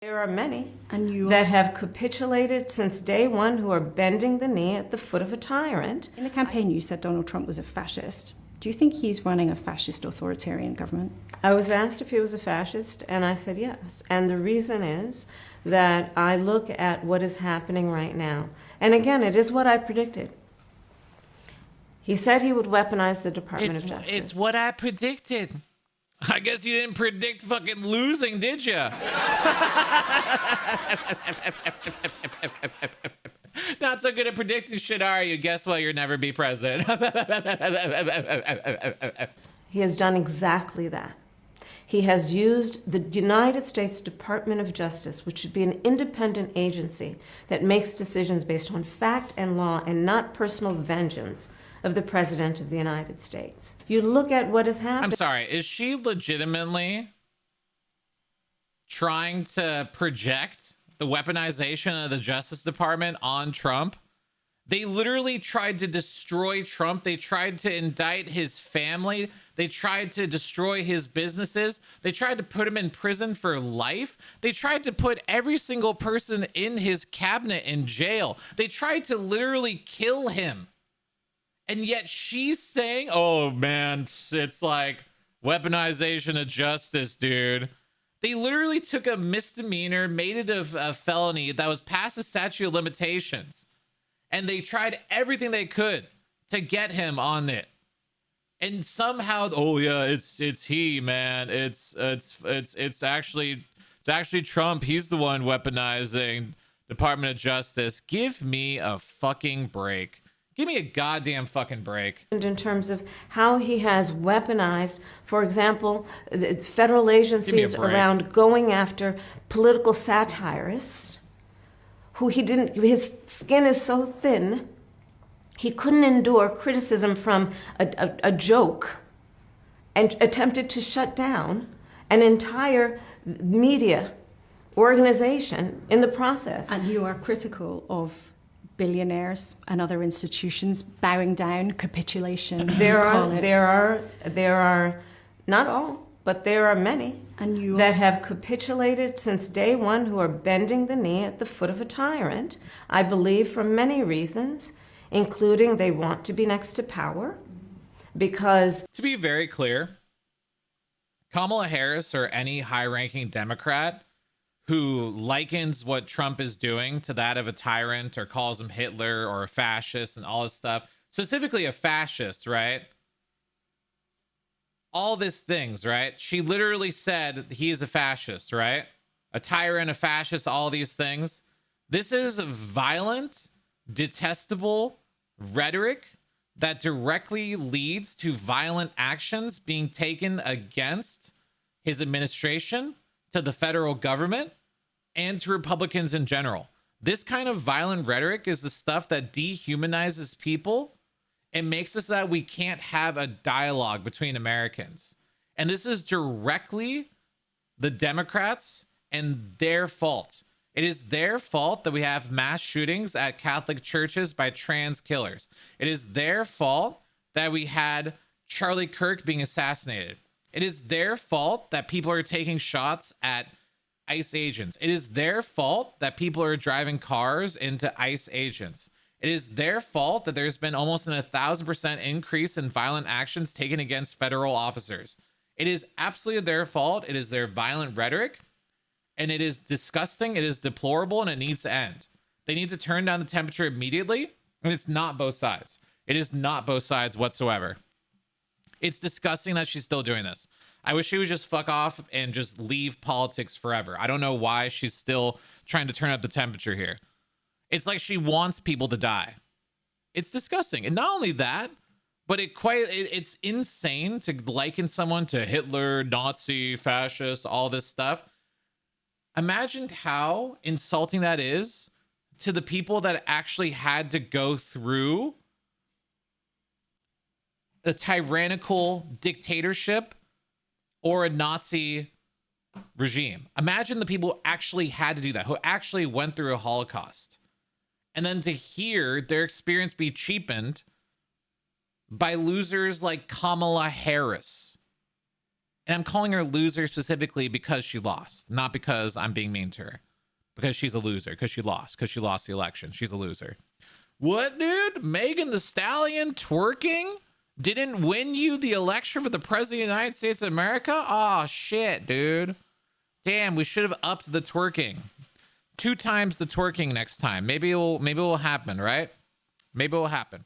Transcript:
There are many And that have capitulated since day one who are bending the knee at the foot of a tyrant. in the campaign, you said Donald Trump was a fascist. Do you think he's running a fascist authoritarian government? I was asked if he was a fascist, and I said yes. And the reason is that I look at what is happening right now. And again, it is what I predicted. He said he would weaponize the Department of Justice. It's what I predicted. I guess you didn't predict fucking losing, did you? Not so good at predicting shit, are you? Guess what? You'll never be president. He has done exactly that. He has used the United States Department of Justice, which should be an independent agency that makes decisions based on fact and law and not personal vengeance of the President of the United States. You look at what has happened. I'm sorry, is she legitimately trying to project the weaponization of the Justice Department on Trump? They literally tried to destroy Trump. They tried to indict his family. They tried to destroy his businesses. They tried to put him in prison for life. They tried to put every single person in his cabinet in jail. They tried to literally kill him. And yet she's saying, oh man, it's like weaponization of justice, dude. They literally took a misdemeanor, made it a felony that was past the statute of limitations. And they tried everything they could to get him on it. And somehow, oh yeah, it's he, man. It's actually Trump. He's the one weaponizing Department of Justice. Give me a fucking break. Give me a goddamn fucking break. In terms of how he has weaponized, for example, the federal agencies around going after political satirists who his skin is so thin, he couldn't endure criticism from a joke and attempted to shut down an entire media organization in the process. And you are critical of billionaires and other institutions bowing down, capitulation. There are not all, but there are many that have capitulated since day one who are bending the knee at the foot of a tyrant. I believe for many reasons, including they want to be next to power, because to be very clear, Kamala Harris or any high-ranking Democrat who likens what Trump is doing to that of a tyrant or calls him Hitler or a fascist and all this stuff, specifically a fascist, right? All these things, right? She literally said he is a fascist, right? A tyrant, a fascist, all these things. This is violent, detestable rhetoric that directly leads to violent actions being taken against his administration, to the federal government, and to Republicans in general. This kind of violent rhetoric is the stuff that dehumanizes people and makes it so that we can't have a dialogue between Americans. And this is directly the Democrats and their fault. It is their fault that we have mass shootings at Catholic churches by trans killers. It is their fault that we had Charlie Kirk being assassinated. It is their fault that people are taking shots at ICE agents. It is their fault that people are driving cars into ICE agents. It is their fault that there's been almost an 1,000% increase in violent actions taken against federal officers. It is absolutely their fault. It is their violent rhetoric, and it is disgusting. It is deplorable, and it needs to end. They need to turn down the temperature immediately, and it's not both sides. It is not both sides whatsoever. It's disgusting that she's still doing this. I wish she would just fuck off and just leave politics forever. I don't know why she's still trying to turn up the temperature here. It's like she wants people to die. It's disgusting. And not only that, but it's insane to liken someone to Hitler, Nazi, fascist, all this stuff. Imagine how insulting that is to the people that actually had to go through a tyrannical dictatorship or a Nazi regime. Imagine the people who actually had to do that, who actually went through a Holocaust. And then to hear their experience be cheapened by losers like Kamala Harris. And I'm calling her a loser specifically because she lost, not because I'm being mean to her. Because she's a loser, because she lost the election. She's a loser. What, dude? Megan Thee Stallion twerking didn't win you the election for the president of the United States of America? Oh, shit, dude. Damn, we should have upped the twerking. 2 times the twerking next time. Maybe it will happen, right? Maybe it will happen.